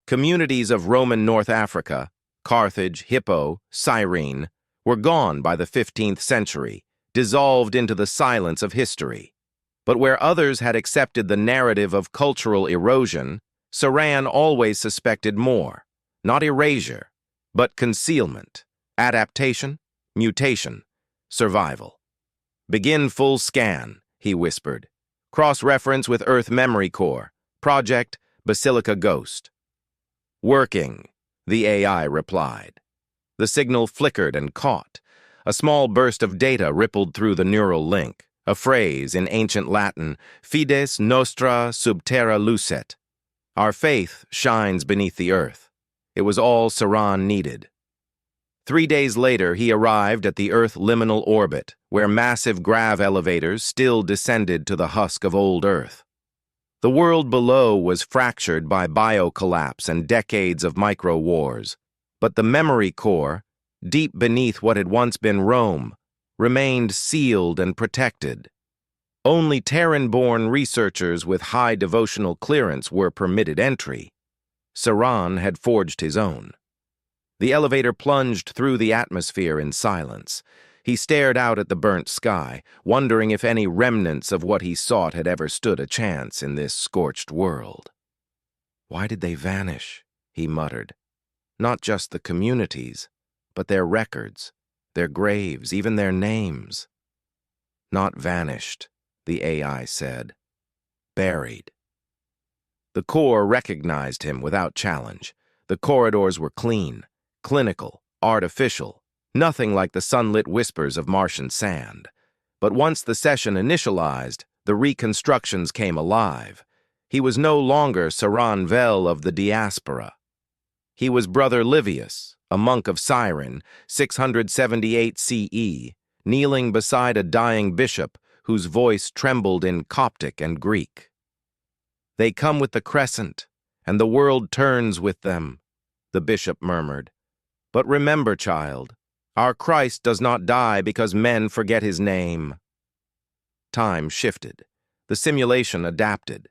Communities of Roman North Africa, Carthage, Hippo, Cyrene, were gone by the 15th century, dissolved into the silence of history. But where others had accepted the narrative of cultural erosion, Saran always suspected more, not erasure, but concealment, adaptation, mutation, survival. "Begin full scan," he whispered. "Cross-reference with Earth Memory Core. Project Basilica Ghost." "Working," the AI replied. The signal flickered and caught. A small burst of data rippled through the neural link, a phrase in ancient Latin, "Fides nostra sub terra lucet." Our faith shines beneath the earth. It was all Saran needed. 3 days later, he arrived at the Earth liminal orbit, where massive grav elevators still descended to the husk of old Earth. The world below was fractured by bio-collapse and decades of micro-wars, but the memory core, deep beneath what had once been Rome, remained sealed and protected. Only Terran-born researchers with high devotional clearance were permitted entry. Saran had forged his own. The elevator plunged through the atmosphere in silence. He stared out at the burnt sky, wondering if any remnants of what he sought had ever stood a chance in this scorched world. "Why did they vanish?" he muttered. "Not just the communities, but their records, their graves, even their names." "Not vanished," the AI said. "Buried." The core recognized him without challenge. The corridors were clean, clinical, artificial, nothing like the sunlit whispers of Martian sand. But once the session initialized, the reconstructions came alive. He was no longer Saran Vel of the diaspora. He was Brother Livius, a monk of Cyrene, 678 CE, kneeling beside a dying bishop whose voice trembled in Coptic and Greek. "They come with the crescent, and the world turns with them," the bishop murmured. "But remember, child, our Christ does not die because men forget his name." Time shifted. The simulation adapted.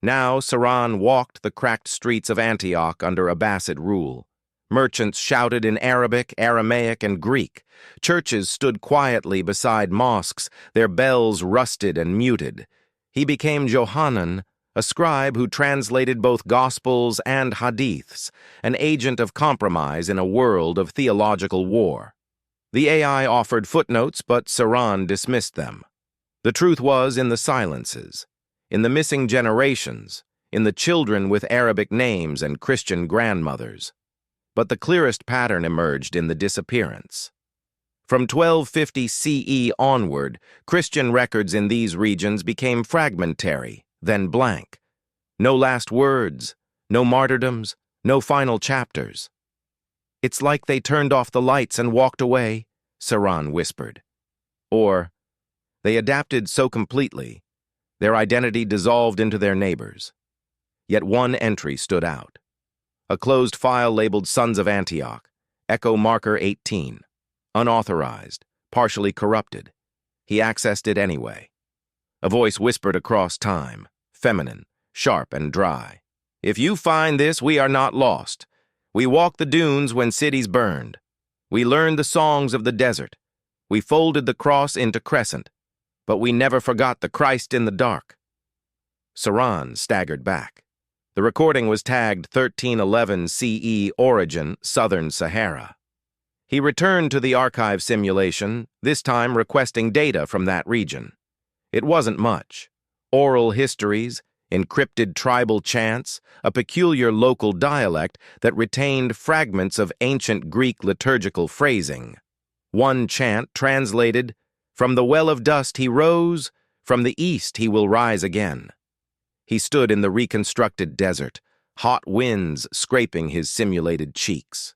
Now Saran walked the cracked streets of Antioch under Abbasid rule. Merchants shouted in Arabic, Aramaic, and Greek. Churches stood quietly beside mosques, their bells rusted and muted. He became Johanan, a scribe who translated both Gospels and Hadiths, an agent of compromise in a world of theological war. The AI offered footnotes, but Saran dismissed them. The truth was in the silences, in the missing generations, in the children with Arabic names and Christian grandmothers. But the clearest pattern emerged in the disappearance. From 1250 CE onward, Christian records in these regions became fragmentary, then blank. No last words, no martyrdoms, no final chapters. "It's like they turned off the lights and walked away," Saran whispered. Or, "They adapted so completely, their identity dissolved into their neighbors." Yet one entry stood out. A closed file labeled Sons of Antioch, Echo Marker 18, unauthorized, partially corrupted. He accessed it anyway. A voice whispered across time, feminine, sharp and dry. "If you find this, we are not lost. We walked the dunes when cities burned. We learned the songs of the desert. We folded the cross into crescent. But we never forgot the Christ in the dark." Saran staggered back. The recording was tagged 1311 CE origin, Southern Sahara. He returned to the archive simulation, this time requesting data from that region. It wasn't much. Oral histories, encrypted tribal chants, a peculiar local dialect that retained fragments of ancient Greek liturgical phrasing. One chant translated, "From the well of dust he rose, from the east he will rise again." He stood in the reconstructed desert, hot winds scraping his simulated cheeks.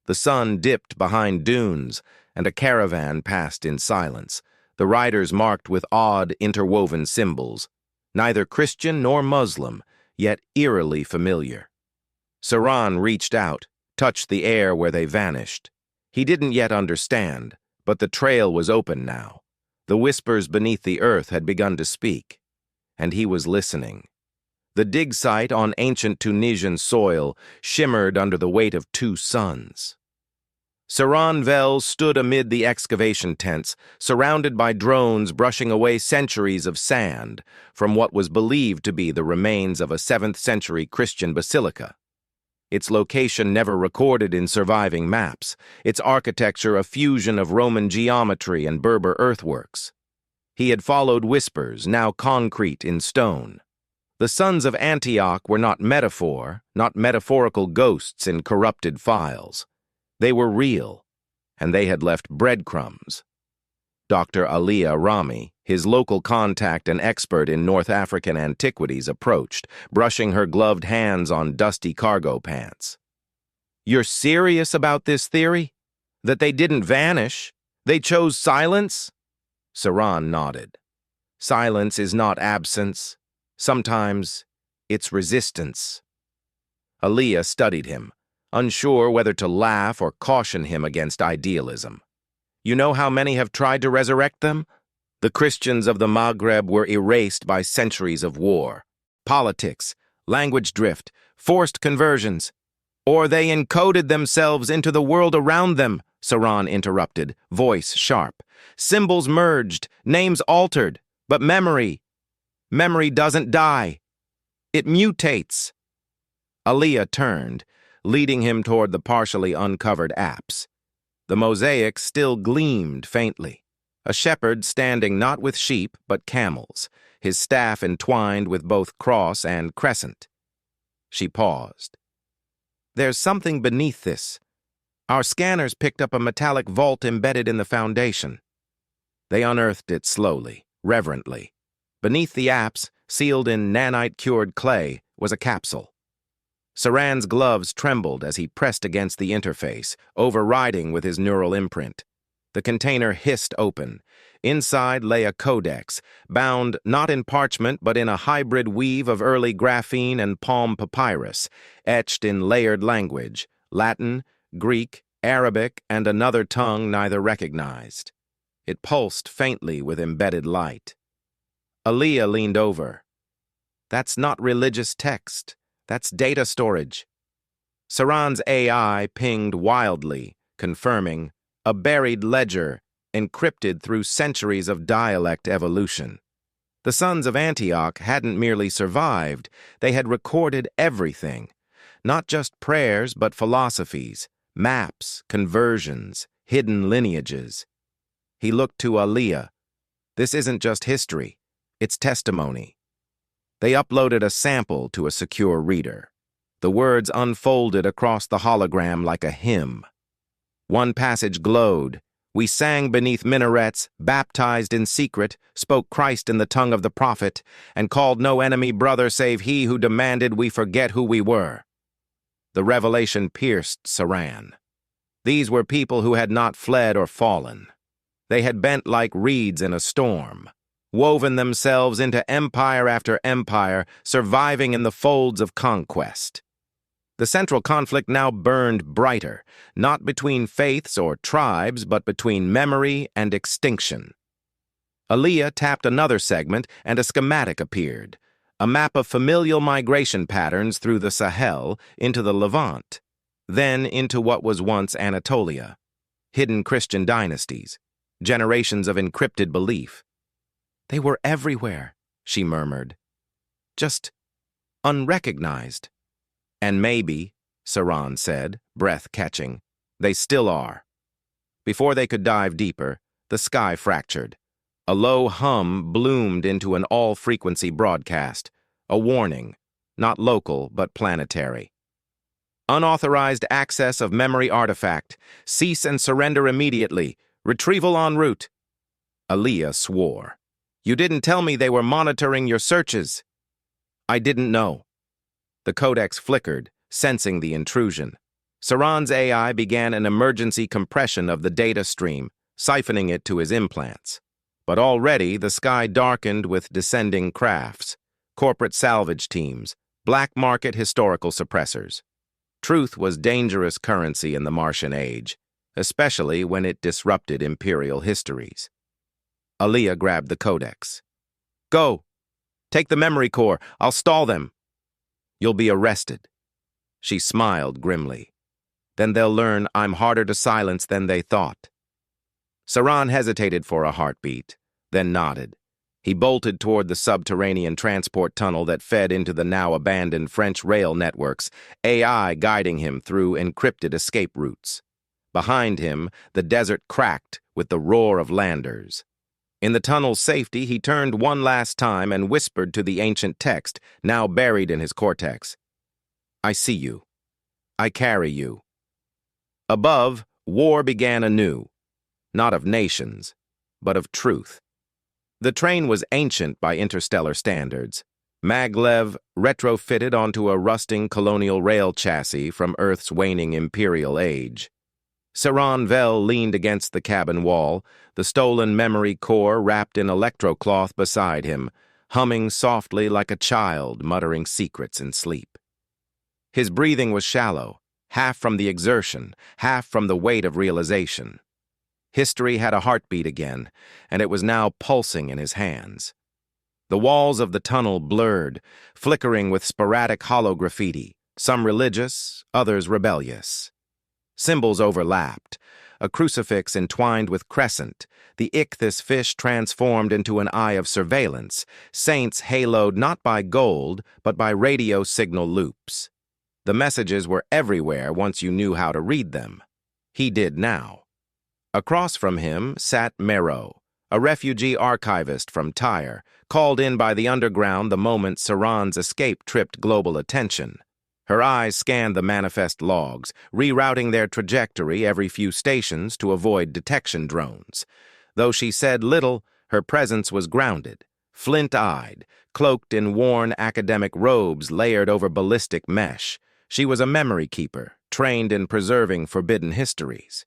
The sun dipped behind dunes, and a caravan passed in silence, the riders marked with odd interwoven symbols, neither Christian nor Muslim, yet eerily familiar. Saran reached out, touched the air where they vanished. He didn't yet understand, but the trail was open now. The whispers beneath the earth had begun to speak, and he was listening. The dig site on ancient Tunisian soil shimmered under the weight of two suns. Saranvel stood amid the excavation tents, surrounded by drones brushing away centuries of sand from what was believed to be the remains of a 7th-century Christian basilica. Its location never recorded in surviving maps, its architecture a fusion of Roman geometry and Berber earthworks. He had followed whispers, now concrete in stone. The sons of Antioch were not metaphorical ghosts in corrupted files. They were real, and they had left breadcrumbs. Dr. Aliyah Rami, his local contact and expert in North African antiquities, approached, brushing her gloved hands on dusty cargo pants. "You're serious about this theory? That they didn't vanish? They chose silence?" Saran nodded. "Silence is not absence. Sometimes it's resistance." Aliyah studied him, unsure whether to laugh or caution him against idealism. "You know how many have tried to resurrect them? The Christians of the Maghreb were erased by centuries of war, politics, language drift, forced conversions. Or they encoded themselves into the world around them," Saran interrupted, voice sharp. "Symbols merged, names altered, but memory doesn't die. It mutates." Aliyah turned, leading him toward the partially uncovered apse. The mosaic still gleamed faintly. A shepherd standing not with sheep but camels, his staff entwined with both cross and crescent. She paused. "There's something beneath this. Our scanners picked up a metallic vault embedded in the foundation." They unearthed it slowly, reverently. Beneath the apse, sealed in nanite-cured clay, was a capsule. Saran's gloves trembled as he pressed against the interface, overriding with his neural imprint. The container hissed open. Inside lay a codex, bound not in parchment but in a hybrid weave of early graphene and palm papyrus, etched in layered language, Latin, Greek, Arabic, and another tongue neither recognized. It pulsed faintly with embedded light. Aliyah leaned over. "That's not religious text. That's data storage." Saran's AI pinged wildly, confirming, "A buried ledger, encrypted through centuries of dialect evolution." The sons of Antioch hadn't merely survived, they had recorded everything. Not just prayers, but philosophies, maps, conversions, hidden lineages. He looked to Aliyah. "This isn't just history, it's testimony." They uploaded a sample to a secure reader. The words unfolded across the hologram like a hymn. One passage glowed. "We sang beneath minarets, baptized in secret, spoke Christ in the tongue of the prophet, and called no enemy brother save he who demanded we forget who we were." The revelation pierced Saran. These were people who had not fled or fallen. They had bent like reeds in a storm, woven themselves into empire after empire, surviving in the folds of conquest. The central conflict now burned brighter, not between faiths or tribes, but between memory and extinction. Aliyah tapped another segment, and a schematic appeared, a map of familial migration patterns through the Sahel into the Levant, then into what was once Anatolia, hidden Christian dynasties, generations of encrypted belief. "They were everywhere," she murmured. "Just unrecognized." "And maybe," Saran said, breath catching, "they still are." Before they could dive deeper, the sky fractured. A low hum bloomed into an all-frequency broadcast, a warning, not local but planetary. "Unauthorized access of memory artifact. Cease and surrender immediately. Retrieval en route." Aliyah swore. "You didn't tell me they were monitoring your searches." "I didn't know." The codex flickered, sensing the intrusion. Saran's AI began an emergency compression of the data stream, siphoning it to his implants. But already the sky darkened with descending crafts, corporate salvage teams, black market historical suppressors. Truth was dangerous currency in the Martian age, especially when it disrupted imperial histories. Aliyah grabbed the codex. "Go! Take the memory core. I'll stall them." You'll be arrested." She smiled grimly. "Then they'll learn I'm harder to silence than they thought." Saran hesitated for a heartbeat, then nodded. He bolted toward the subterranean transport tunnel that fed into the now-abandoned French rail networks, AI guiding him through encrypted escape routes. Behind him, the desert cracked with the roar of landers. In the tunnel's safety, he turned one last time and whispered to the ancient text, now buried in his cortex. "I see you. I carry you." Above, war began anew, not of nations, but of truth. The train was ancient by interstellar standards. Maglev retrofitted onto a rusting colonial rail chassis from Earth's waning imperial age. Saran Vel leaned against the cabin wall, the stolen memory core wrapped in electrocloth beside him, humming softly like a child muttering secrets in sleep. His breathing was shallow, half from the exertion, half from the weight of realization. History had a heartbeat again, and it was now pulsing in his hands. The walls of the tunnel blurred, flickering with sporadic hollow graffiti, some religious, others rebellious. Symbols overlapped, a crucifix entwined with crescent, the ichthys fish transformed into an eye of surveillance, saints haloed not by gold, but by radio signal loops. The messages were everywhere once you knew how to read them. He did now. Across from him sat Mero, a refugee archivist from Tyre, called in by the underground the moment Saran's escape tripped global attention. Her eyes scanned the manifest logs, rerouting their trajectory every few stations to avoid detection drones. Though she said little, her presence was grounded, flint-eyed, cloaked in worn academic robes layered over ballistic mesh. She was a memory keeper, trained in preserving forbidden histories.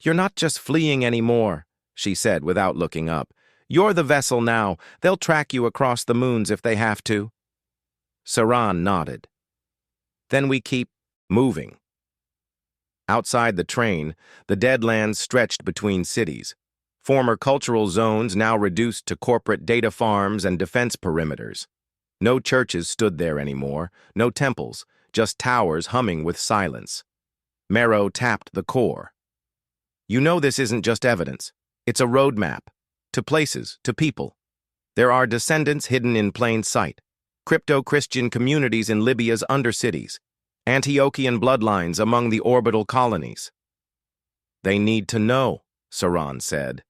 "You're not just fleeing anymore," she said without looking up. "You're the vessel now. They'll track you across the moons if they have to." Saran nodded. "Then we keep moving." Outside the train, the deadlands stretched between cities, former cultural zones now reduced to corporate data farms and defense perimeters. No churches stood there anymore, no temples, just towers humming with silence. Mero tapped the core. "You know this isn't just evidence. It's a roadmap. To places, to people. There are descendants hidden in plain sight. Crypto-Christian communities in Libya's undercities. Antiochian bloodlines among the orbital colonies." "They need to know," Saran said.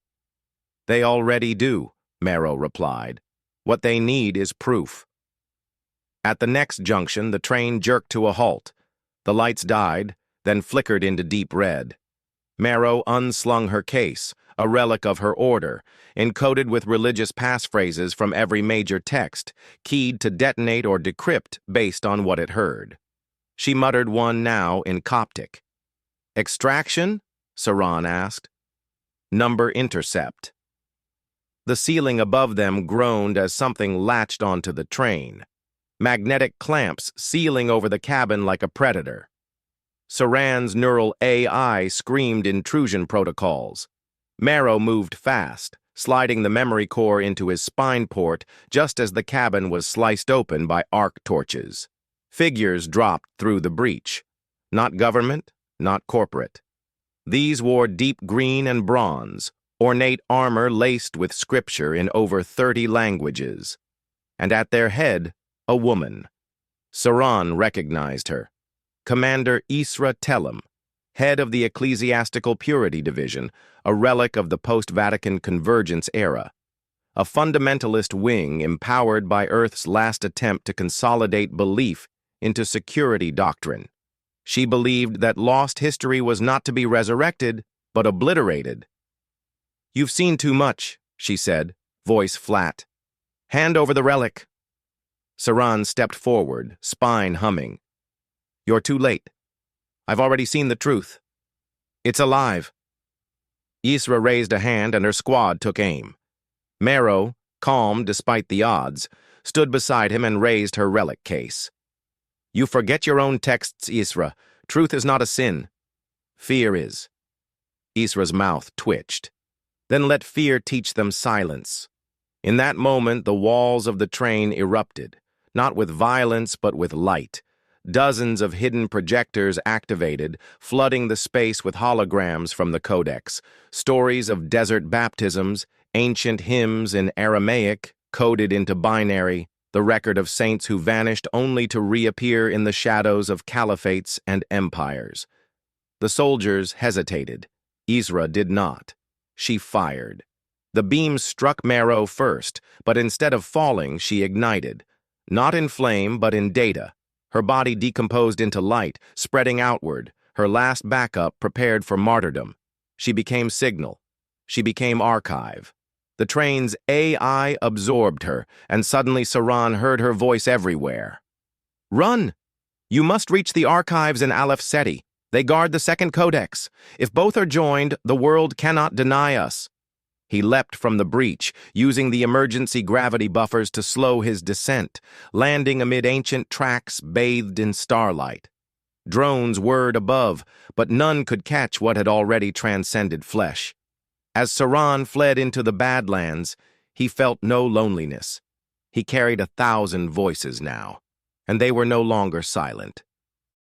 "They already do," Mero replied. "What they need is proof." At the next junction, the train jerked to a halt. The lights died, then flickered into deep red. Mero unslung her case, a relic of her order, encoded with religious passphrases from every major text, keyed to detonate or decrypt based on what it heard. She muttered one now in Coptic. "Extraction?" Saran asked. "Number intercept." The ceiling above them groaned as something latched onto the train. Magnetic clamps sealing over the cabin like a predator. Saran's neural AI screamed intrusion protocols. Mero moved fast, sliding the memory core into his spine port just as the cabin was sliced open by arc torches. Figures dropped through the breach. Not government, not corporate. These wore deep green and bronze, ornate armor laced with scripture in over 30 languages. And at their head, a woman. Saran recognized her. Commander Isra Telem, head of the Ecclesiastical Purity Division, a relic of the post-Vatican convergence era. A fundamentalist wing empowered by Earth's last attempt to consolidate belief into security doctrine. She believed that lost history was not to be resurrected, but obliterated. "You've seen too much," she said, voice flat. "Hand over the relic." Saran stepped forward, spine humming. "You're too late. I've already seen the truth. It's alive." Isra raised a hand and her squad took aim. Mero, calm despite the odds, stood beside him and raised her relic case. "You forget your own texts, Isra. Truth is not a sin. Fear is." Isra's mouth twitched. "Then let fear teach them silence." In that moment, the walls of the train erupted. not with violence but with light. Dozens of hidden projectors activated, flooding the space with holograms from the codex, stories of desert baptisms, ancient hymns in Aramaic, coded into binary, the record of saints who vanished only to reappear in the shadows of caliphates and empires. The soldiers hesitated. Isra did not. She fired. The beam struck Marrow first, but instead of falling, she ignited. Not in flame, but in data. Her body decomposed into light, spreading outward, her last backup prepared for martyrdom. She became signal. She became archive. The train's AI absorbed her, and suddenly Saran heard her voice everywhere. "Run! You must reach the archives in Aleph Seti. They guard the second codex. If both are joined, the world cannot deny us." He leapt from the breach, using the emergency gravity buffers to slow his descent, landing amid ancient tracks bathed in starlight. Drones whirred above, but none could catch what had already transcended flesh. As Saran fled into the Badlands, he felt no loneliness. He carried 1,000 voices now, and they were no longer silent.